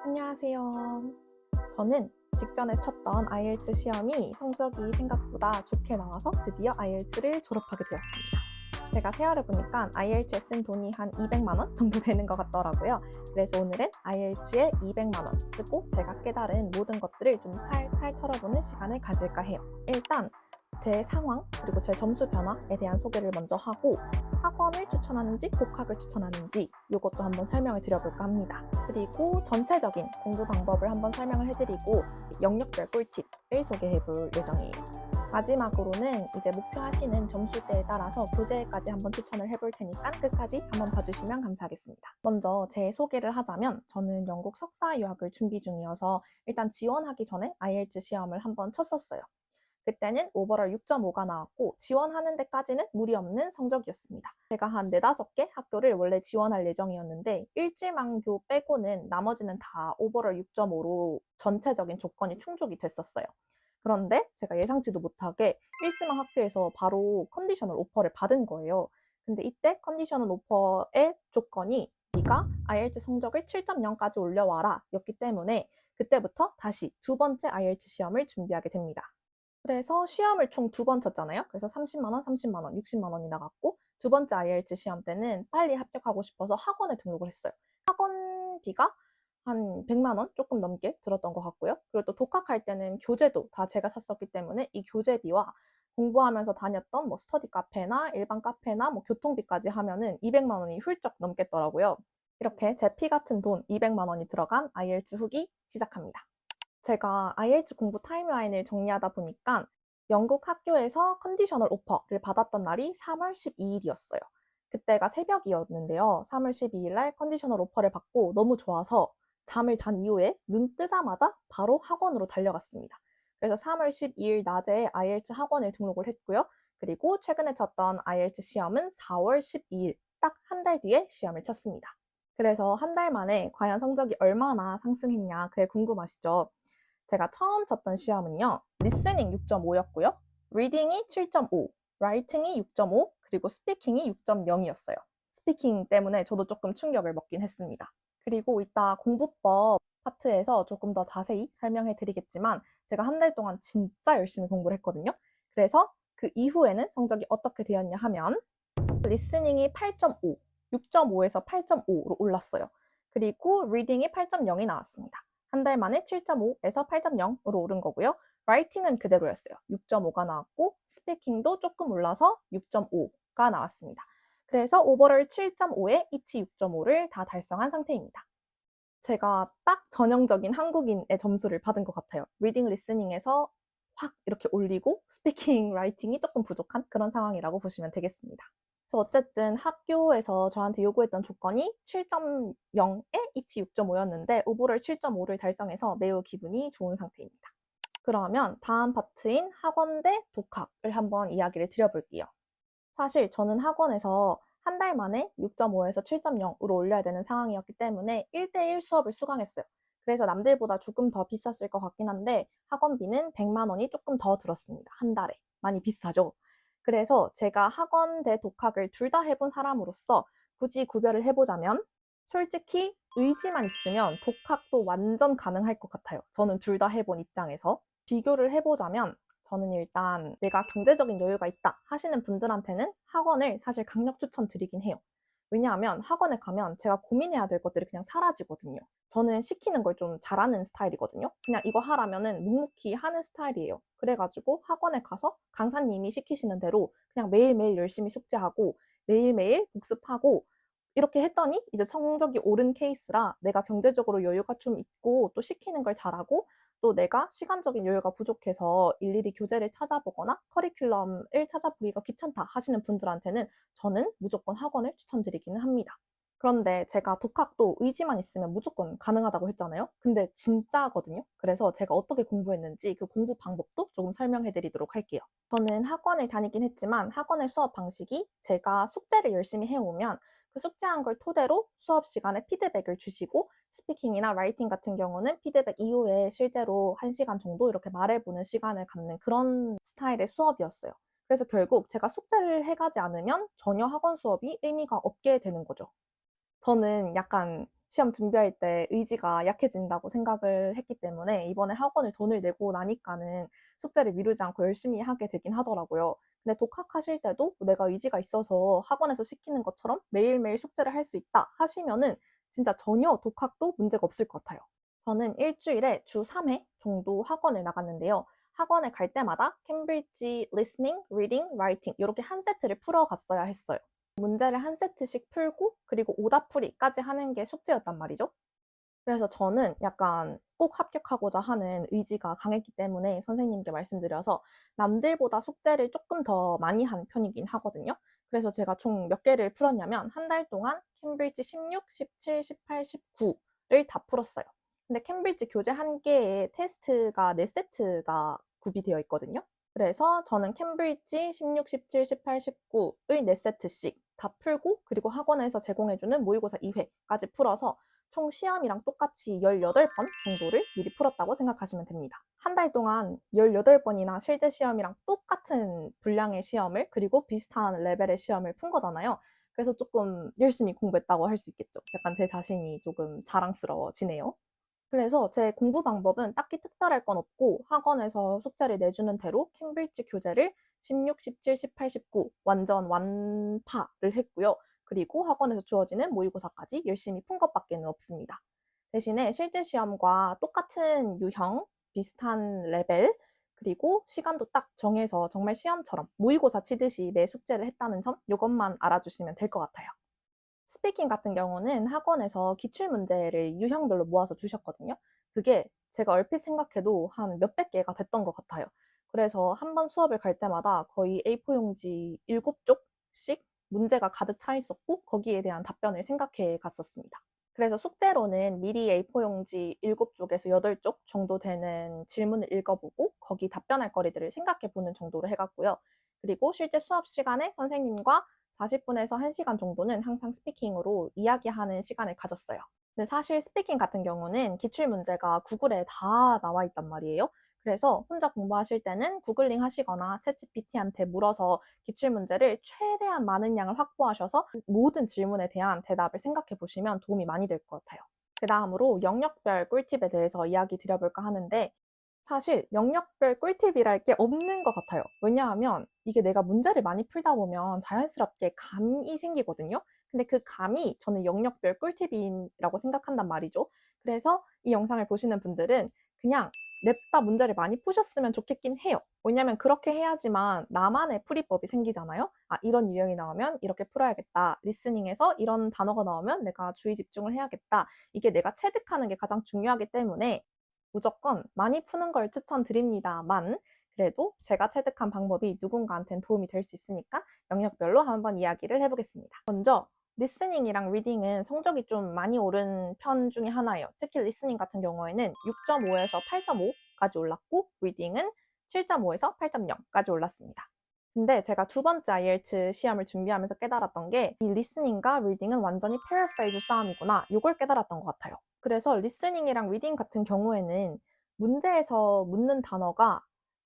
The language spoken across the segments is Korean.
안녕하세요. 저는 직전에 쳤던 IELTS 시험이 성적이 생각보다 좋게 나와서 드디어 IELTS를 졸업하게 되었습니다. 제가 세알을 보니까 IELTS에 쓴 돈이 한 200만 원 정도 되는 것 같더라고요. 그래서 오늘은 IELTS에 200만 원 쓰고 제가 깨달은 모든 것들을 좀 탈탈 털어보는 시간을 가질까 해요. 일단 제 상황 그리고 제 점수 변화에 대한 소개를 먼저 하고 학원을 추천하는지 독학을 추천하는지 이것도 한번 설명을 드려볼까 합니다. 그리고 전체적인 공부 방법을 한번 설명을 해드리고 영역별 꿀팁을 소개해볼 예정이에요. 마지막으로는 이제 목표하시는 점수대에 따라서 교재까지 한번 추천을 해볼 테니까 끝까지 한번 봐주시면 감사하겠습니다. 먼저 제 소개를 하자면 저는 영국 석사 유학을 준비 중이어서 일단 지원하기 전에 IELTS 시험을 한번 쳤었어요. 그때는 오버롤 6.5가 나왔고 지원하는 데까지는 무리 없는 성적이었습니다. 제가 한 4-5개 학교를 원래 지원할 예정이었는데 일지망교 빼고는 나머지는 다 오버롤 6.5로 전체적인 조건이 충족이 됐었어요. 그런데 제가 예상치도 못하게 일지망 학교에서 바로 컨디셔널 오퍼를 받은 거예요. 근데 이때 컨디셔널 오퍼의 조건이 네가 IELTS 성적을 7.0까지 올려와라 였기 때문에 그때부터 다시 두 번째 IELTS 시험을 준비하게 됩니다. 그래서 시험을 총 2번 쳤잖아요. 그래서 30만 원, 30만 원, 60만 원이 나갔고 두 번째 IELTS 시험 때는 빨리 합격하고 싶어서 학원에 등록을 했어요. 학원비가 한 100만 원 조금 넘게 들었던 것 같고요. 그리고 또 독학할 때는 교재도 다 제가 샀었기 때문에 이 교재비와 공부하면서 다녔던 뭐 스터디 카페나 일반 카페나 뭐 교통비까지 하면은 200만 원이 훌쩍 넘겠더라고요. 이렇게 제 피 같은 돈 200만 원이 들어간 IELTS 후기 시작합니다. 제가 IELTS 공부 타임라인을 정리하다 보니까 영국 학교에서 컨디셔널 오퍼를 받았던 날이 3월 12일이었어요. 그때가 새벽이었는데요. 3월 12일 날 컨디셔널 오퍼를 받고 너무 좋아서 잠을 잔 이후에 눈 뜨자마자 바로 학원으로 달려갔습니다. 그래서 3월 12일 낮에 IELTS 학원을 등록을 했고요. 그리고 최근에 쳤던 IELTS 시험은 4월 12일 딱 한 달 뒤에 시험을 쳤습니다. 그래서 한 달 만에 과연 성적이 얼마나 상승했냐 그게 궁금하시죠? 제가 처음 쳤던 시험은요. 리스닝 6.5였고요. 리딩이 7.5, 라이팅이 6.5, 그리고 스피킹이 6.0이었어요. 스피킹 때문에 저도 조금 충격을 먹긴 했습니다. 그리고 이따 공부법 파트에서 조금 더 자세히 설명해 드리겠지만 제가 한 달 동안 진짜 열심히 공부를 했거든요. 그래서 그 이후에는 성적이 어떻게 되었냐 하면 리스닝이 8.5, 6.5에서 8.5로 올랐어요. 그리고 리딩이 8.0이 나왔습니다. 한 달 만에 7.5에서 8.0으로 오른 거고요. 라이팅은 그대로였어요. 6.5가 나왔고 스피킹도 조금 올라서 6.5가 나왔습니다. 그래서 오버롤 7.5에 이치 6.5를 다 달성한 상태입니다. 제가 딱 전형적인 한국인의 점수를 받은 것 같아요. 리딩, 리스닝에서 확 이렇게 올리고 스피킹, 라이팅이 조금 부족한 그런 상황이라고 보시면 되겠습니다. 그래서 어쨌든 학교에서 저한테 요구했던 조건이 7.0에 이치 6.5였는데 오버롤 7.5를 달성해서 매우 기분이 좋은 상태입니다. 그러면 다음 파트인 학원 대 독학을 한번 이야기를 드려볼게요. 사실 저는 학원에서 한 달 만에 6.5에서 7.0으로 올려야 되는 상황이었기 때문에 1대1 수업을 수강했어요. 그래서 남들보다 조금 더 비쌌을 것 같긴 한데 학원비는 100만 원이 조금 더 들었습니다. 한 달에. 많이 비싸죠? 그래서 제가 학원 대 독학을 둘 다 해본 사람으로서 굳이 구별을 해보자면 솔직히 의지만 있으면 독학도 완전 가능할 것 같아요. 저는 둘 다 해본 입장에서. 비교를 해보자면 저는 일단 내가 경제적인 여유가 있다 하시는 분들한테는 학원을 사실 강력 추천드리긴 해요. 왜냐하면 학원에 가면 제가 고민해야 될 것들이 그냥 사라지거든요. 저는 시키는 걸 좀 잘하는 스타일이거든요. 그냥 이거 하라면은 묵묵히 하는 스타일이에요. 그래가지고 학원에 가서 강사님이 시키시는 대로 그냥 매일매일 열심히 숙제하고 매일매일 복습하고 이렇게 했더니 이제 성적이 오른 케이스라 내가 경제적으로 여유가 좀 있고 또 시키는 걸 잘하고 또 내가 시간적인 여유가 부족해서 일일이 교재를 찾아보거나 커리큘럼을 찾아보기가 귀찮다 하시는 분들한테는 저는 무조건 학원을 추천드리기는 합니다. 그런데 제가 독학도 의지만 있으면 무조건 가능하다고 했잖아요. 근데 진짜거든요. 그래서 제가 어떻게 공부했는지 그 공부 방법도 조금 설명해 드리도록 할게요. 저는 학원을 다니긴 했지만 학원의 수업 방식이 제가 숙제를 열심히 해오면 그 숙제한 걸 토대로 수업 시간에 피드백을 주시고 스피킹이나 라이팅 같은 경우는 피드백 이후에 실제로 1시간 정도 이렇게 말해보는 시간을 갖는 그런 스타일의 수업이었어요. 그래서 결국 제가 숙제를 해가지 않으면 전혀 학원 수업이 의미가 없게 되는 거죠. 저는 약간 시험 준비할 때 의지가 약해진다고 생각을 했기 때문에 이번에 학원을 돈을 내고 나니까는 숙제를 미루지 않고 열심히 하게 되긴 하더라고요. 근데 독학하실 때도 내가 의지가 있어서 학원에서 시키는 것처럼 매일매일 숙제를 할 수 있다 하시면은 진짜 전혀 독학도 문제가 없을 것 같아요. 저는 일주일에 주 3회 정도 학원을 나갔는데요. 학원에 갈 때마다 캠브리지 리스닝, 리딩, 라이팅 이렇게 한 세트를 풀어 갔어야 했어요. 문제를 한 세트씩 풀고 그리고 오답풀이까지 하는 게 숙제였단 말이죠. 그래서 저는 약간 꼭 합격하고자 하는 의지가 강했기 때문에 선생님께 말씀드려서 남들보다 숙제를 조금 더 많이 한 편이긴 하거든요. 그래서 제가 총 몇 개를 풀었냐면 한 달 동안 캠브리지 16, 17, 18, 19를 다 풀었어요. 근데 캠브리지 교재 한 개에 테스트가 4세트가 구비되어 있거든요. 그래서 저는 캠브리지 16, 17, 18, 19의 4세트씩 다 풀고 그리고 학원에서 제공해주는 모의고사 2회까지 풀어서 총 시험이랑 똑같이 18번 정도를 미리 풀었다고 생각하시면 됩니다. 한 달 동안 18번이나 실제 시험이랑 똑같은 분량의 시험을 그리고 비슷한 레벨의 시험을 푼 거잖아요. 그래서 조금 열심히 공부했다고 할 수 있겠죠. 약간 제 자신이 조금 자랑스러워지네요. 그래서 제 공부 방법은 딱히 특별할 건 없고 학원에서 숙제를 내주는 대로 캠브리지 교재를 16, 17, 18, 19 완전 완파를 했고요. 그리고 학원에서 주어지는 모의고사까지 열심히 푼 것밖에는 없습니다. 대신에 실제 시험과 똑같은 유형, 비슷한 레벨, 그리고 시간도 딱 정해서 정말 시험처럼 모의고사 치듯이 매 숙제를 했다는 점, 이것만 알아주시면 될 것 같아요. 스피킹 같은 경우는 학원에서 기출문제를 유형별로 모아서 주셨거든요. 그게 제가 얼핏 생각해도 한 몇백 개가 됐던 것 같아요. 그래서 한 번 수업을 갈 때마다 거의 A4 용지 7쪽씩 문제가 가득 차 있었고 거기에 대한 답변을 생각해 갔었습니다. 그래서 숙제로는 미리 A4 용지 7쪽에서 8쪽 정도 되는 질문을 읽어보고 거기 답변할 거리들을 생각해 보는 정도로 해갔고요. 그리고 실제 수업 시간에 선생님과 40분에서 1시간 정도는 항상 스피킹으로 이야기하는 시간을 가졌어요. 근데 사실 스피킹 같은 경우는 기출문제가 구글에 다 나와 있단 말이에요. 그래서 혼자 공부하실 때는 구글링 하시거나 챗GPT한테 물어서 기출문제를 최대한 많은 양을 확보하셔서 모든 질문에 대한 대답을 생각해 보시면 도움이 많이 될 것 같아요. 그 다음으로 영역별 꿀팁에 대해서 이야기 드려볼까 하는데 사실 영역별 꿀팁이랄 게 없는 것 같아요. 왜냐하면 이게 내가 문제를 많이 풀다 보면 자연스럽게 감이 생기거든요. 근데 그 감이 저는 영역별 꿀팁이라고 생각한단 말이죠. 그래서 이 영상을 보시는 분들은 그냥 냅다 문제를 많이 푸셨으면 좋겠긴 해요. 왜냐면 그렇게 해야지만 나만의 풀이법이 생기잖아요. 아, 이런 유형이 나오면 이렇게 풀어야겠다. 리스닝에서 이런 단어가 나오면 내가 주의 집중을 해야겠다. 이게 내가 체득하는 게 가장 중요하기 때문에 무조건 많이 푸는 걸 추천드립니다만 그래도 제가 체득한 방법이 누군가한테는 도움이 될 수 있으니까 영역별로 한번 이야기를 해보겠습니다. 먼저 리스닝이랑 리딩은 성적이 좀 많이 오른 편 중에 하나예요. 특히 리스닝 같은 경우에는 6.5에서 8.5까지 올랐고 리딩은 7.5에서 8.0까지 올랐습니다. 근데 제가 두 번째 IELTS 시험을 준비하면서 깨달았던 게 이 리스닝과 리딩은 완전히 패러프레이즈 싸움이구나 이걸 깨달았던 것 같아요. 그래서 리스닝이랑 리딩 같은 경우에는 문제에서 묻는 단어가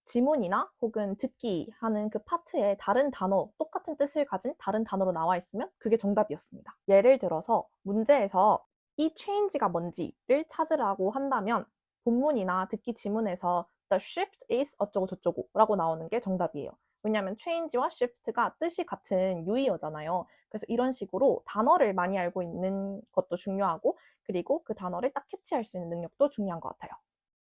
지문이나 혹은 듣기 하는 그 파트에 다른 단어, 똑같은 뜻을 가진 다른 단어로 나와 있으면 그게 정답이었습니다. 예를 들어서 문제에서 이 change가 뭔지를 찾으라고 한다면 본문이나 듣기 지문에서 the shift is 어쩌고 저쩌고 라고 나오는 게 정답이에요. 왜냐하면 change와 shift가 뜻이 같은 유의어잖아요. 그래서 이런 식으로 단어를 많이 알고 있는 것도 중요하고 그리고 그 단어를 딱 캐치할 수 있는 능력도 중요한 것 같아요.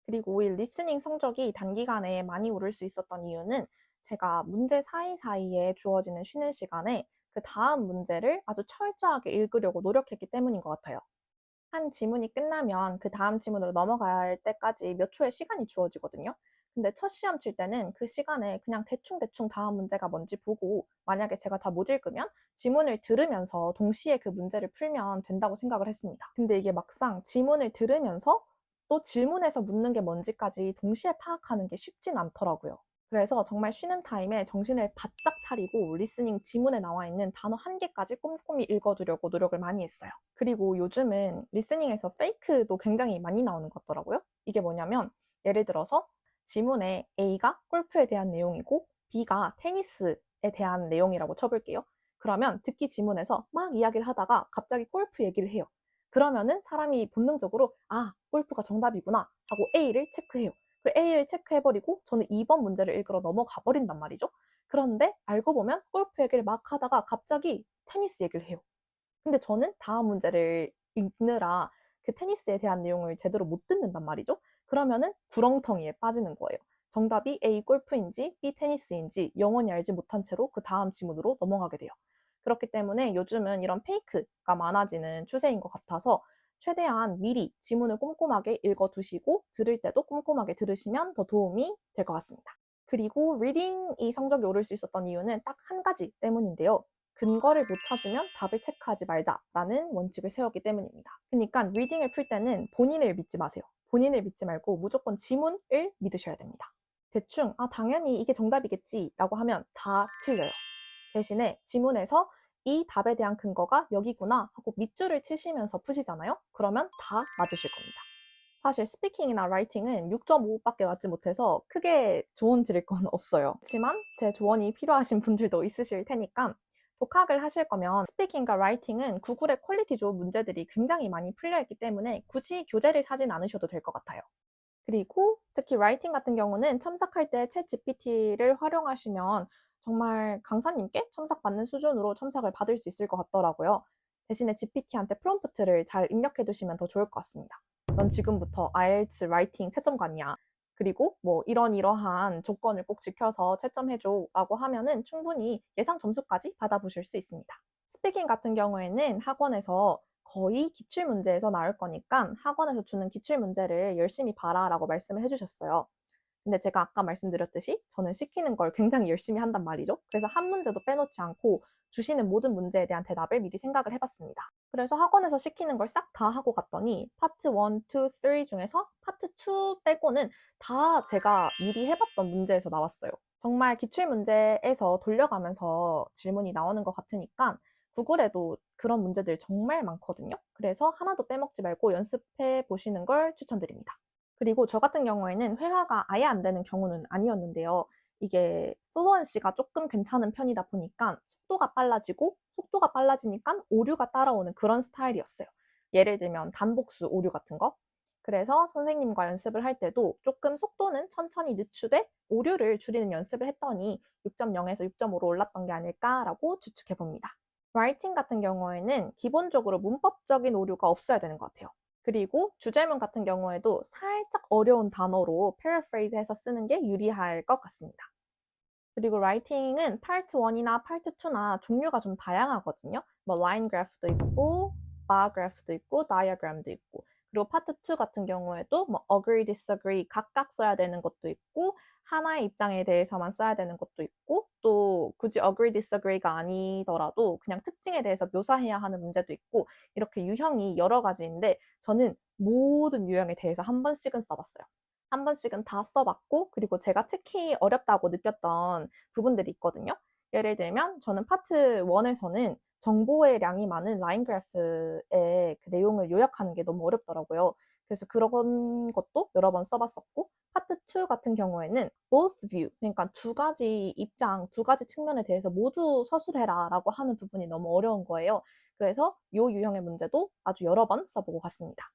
그리고 이 리스닝 성적이 단기간에 많이 오를 수 있었던 이유는 제가 문제 사이사이에 주어지는 쉬는 시간에 그 다음 문제를 아주 철저하게 읽으려고 노력했기 때문인 것 같아요. 한 지문이 끝나면 그 다음 지문으로 넘어갈 때까지 몇 초의 시간이 주어지거든요. 근데 첫 시험 칠 때는 그 시간에 그냥 대충대충 다음 문제가 뭔지 보고 만약에 제가 다 못 읽으면 지문을 들으면서 동시에 그 문제를 풀면 된다고 생각을 했습니다. 근데 이게 막상 지문을 들으면서 또 질문에서 묻는 게 뭔지까지 동시에 파악하는 게 쉽진 않더라고요. 그래서 정말 쉬는 타임에 정신을 바짝 차리고 리스닝 지문에 나와 있는 단어 한 개까지 꼼꼼히 읽어두려고 노력을 많이 했어요. 그리고 요즘은 리스닝에서 페이크도 굉장히 많이 나오는 것 같더라고요. 이게 뭐냐면 예를 들어서 지문에 A가 골프에 대한 내용이고 B가 테니스에 대한 내용이라고 쳐볼게요. 그러면 듣기 지문에서 막 이야기를 하다가 갑자기 골프 얘기를 해요. 그러면은 사람이 본능적으로 아, 골프가 정답이구나 하고 A를 체크해요. 그 A를 체크해버리고 저는 2번 문제를 읽으러 넘어가 버린단 말이죠. 그런데 알고 보면 골프 얘기를 막 하다가 갑자기 테니스 얘기를 해요. 근데 저는 다음 문제를 읽느라 그 테니스에 대한 내용을 제대로 못 듣는단 말이죠. 그러면은 구렁텅이에 빠지는 거예요. 정답이 A 골프인지 B 테니스인지 영원히 알지 못한 채로 그 다음 지문으로 넘어가게 돼요. 그렇기 때문에 요즘은 이런 페이크가 많아지는 추세인 것 같아서 최대한 미리 지문을 꼼꼼하게 읽어두시고 들을 때도 꼼꼼하게 들으시면 더 도움이 될 것 같습니다. 그리고 리딩이 성적이 오를 수 있었던 이유는 딱 한 가지 때문인데요. 근거를 못 찾으면 답을 체크하지 말자라는 원칙을 세웠기 때문입니다. 그러니까 리딩을 풀 때는 본인을 믿지 마세요. 본인을 믿지 말고 무조건 지문을 믿으셔야 됩니다. 대충 아 당연히 이게 정답이겠지라고 하면 다 틀려요. 대신에 지문에서 이 답에 대한 근거가 여기구나 하고 밑줄을 치시면서 푸시잖아요. 그러면 다 맞으실 겁니다. 사실 스피킹이나 라이팅은 6.5밖에 맞지 못해서 크게 조언 드릴 건 없어요. 그렇지만 제 조언이 필요하신 분들도 있으실 테니까 독학을 하실 거면 스피킹과 라이팅은 구글의 퀄리티 좋은 문제들이 굉장히 많이 풀려있기 때문에 굳이 교재를 사진 않으셔도 될 것 같아요. 그리고 특히 라이팅 같은 경우는 첨삭할 때 챗 GPT를 활용하시면 정말 강사님께 첨삭받는 수준으로 첨삭을 받을 수 있을 것 같더라고요. 대신에 GPT한테 프롬프트를 잘 입력해 두시면 더 좋을 것 같습니다. 넌 지금부터 IELTS 라이팅 채점관이야. 그리고 뭐 이러한 조건을 꼭 지켜서 채점해줘 라고 하면은 충분히 예상 점수까지 받아보실 수 있습니다. 스피킹 같은 경우에는 학원에서 거의 기출문제에서 나올 거니까 학원에서 주는 기출문제를 열심히 봐라 라고 말씀을 해주셨어요. 근데 제가 아까 말씀드렸듯이 저는 시키는 걸 굉장히 열심히 한단 말이죠. 그래서 한 문제도 빼놓지 않고 주시는 모든 문제에 대한 대답을 미리 생각을 해봤습니다. 그래서 학원에서 시키는 걸 싹 다 하고 갔더니 파트 1, 2, 3 중에서 파트 2 빼고는 다 제가 미리 해봤던 문제에서 나왔어요. 정말 기출문제에서 돌려가면서 질문이 나오는 것 같으니까 구글에도 그런 문제들 정말 많거든요. 그래서 하나도 빼먹지 말고 연습해 보시는 걸 추천드립니다. 그리고 저 같은 경우에는 회화가 아예 안 되는 경우는 아니었는데요. 이게 플루언시가 조금 괜찮은 편이다 보니까 속도가 빨라지고 속도가 빨라지니까 오류가 따라오는 그런 스타일이었어요. 예를 들면 단복수 오류 같은 거. 그래서 선생님과 연습을 할 때도 조금 속도는 천천히 늦추되 오류를 줄이는 연습을 했더니 6.0에서 6.5로 올랐던 게 아닐까라고 추측해 봅니다. 라이팅 같은 경우에는 기본적으로 문법적인 오류가 없어야 되는 것 같아요. 그리고 주제문 같은 경우에도 살짝 어려운 단어로 paraphrase 해서 쓰는 게 유리할 것 같습니다. 그리고 라이팅은 파트 1이나 파트 2나 종류가 좀 다양하거든요. 뭐 라인 그래프도 있고, 바 그래프도 있고, 다이어그램도 있고. 그리고 파트 2 같은 경우에도 뭐 agree, disagree 각각 써야 되는 것도 있고, 하나의 입장에 대해서만 써야 되는 것도 있고, 또 굳이 agree, disagree가 아니더라도 그냥 특징에 대해서 묘사해야 하는 문제도 있고, 이렇게 유형이 여러 가지인데 저는 모든 유형에 대해서 한 번씩은 써봤어요. 한 번씩은 다 써봤고, 그리고 제가 특히 어렵다고 느꼈던 부분들이 있거든요. 예를 들면 저는 파트 1에서는 정보의 량이 많은 라인 그래프의 그 내용을 요약하는 게 너무 어렵더라고요. 그래서 그런 것도 여러 번 써봤었고, 파트 2 같은 경우에는 both view, 그러니까 두 가지 입장, 두 가지 측면에 대해서 모두 서술해라 라고 하는 부분이 너무 어려운 거예요. 그래서 이 유형의 문제도 아주 여러 번 써보고 갔습니다.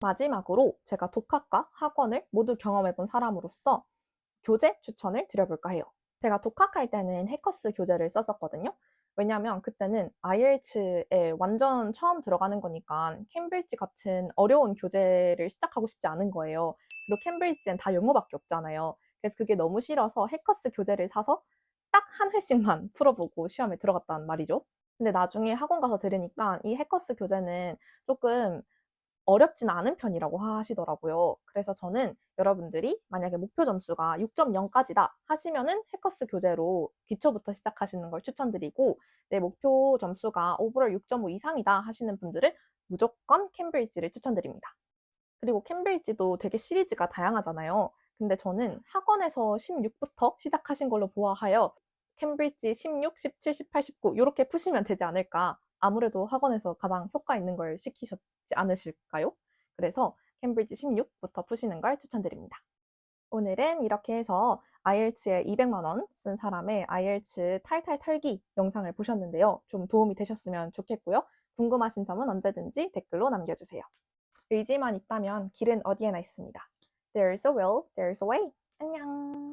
마지막으로 제가 독학과 학원을 모두 경험해본 사람으로서 교재 추천을 드려볼까 해요. 제가 독학할 때는 해커스 교재를 썼었거든요. 왜냐면 그때는 IELTS에 완전 처음 들어가는 거니까 캠브리지 같은 어려운 교재를 시작하고 싶지 않은 거예요. 그리고 캠브리지엔 다 영어밖에 없잖아요. 그래서 그게 너무 싫어서 해커스 교재를 사서 딱 한 회씩만 풀어보고 시험에 들어갔단 말이죠. 근데 나중에 학원 가서 들으니까 이 해커스 교재는 조금 어렵진 않은 편이라고 하시더라고요. 그래서 저는 여러분들이 만약에 목표 점수가 6.0까지다 하시면은 해커스 교재로 기초부터 시작하시는 걸 추천드리고, 내 목표 점수가 오버롤 6.5 이상이다 하시는 분들은 무조건 캠브리지를 추천드립니다. 그리고 캠브리지도 되게 시리즈가 다양하잖아요. 근데 저는 학원에서 16부터 시작하신 걸로 보아하여 캠브리지 16, 17, 18, 19 이렇게 푸시면 되지 않을까. 아무래도 학원에서 가장 효과 있는 걸 시키셨지 않으실까요? 그래서 캠브리지 16부터 푸시는 걸 추천드립니다. 오늘은 이렇게 해서 IELTS에 200만 원 쓴 사람의 IELTS 탈탈 털기 영상을 보셨는데요. 좀 도움이 되셨으면 좋겠고요. 궁금하신 점은 언제든지 댓글로 남겨주세요. 의지만 있다면 길은 어디에나 있습니다. There's a will, there's a way. 안녕!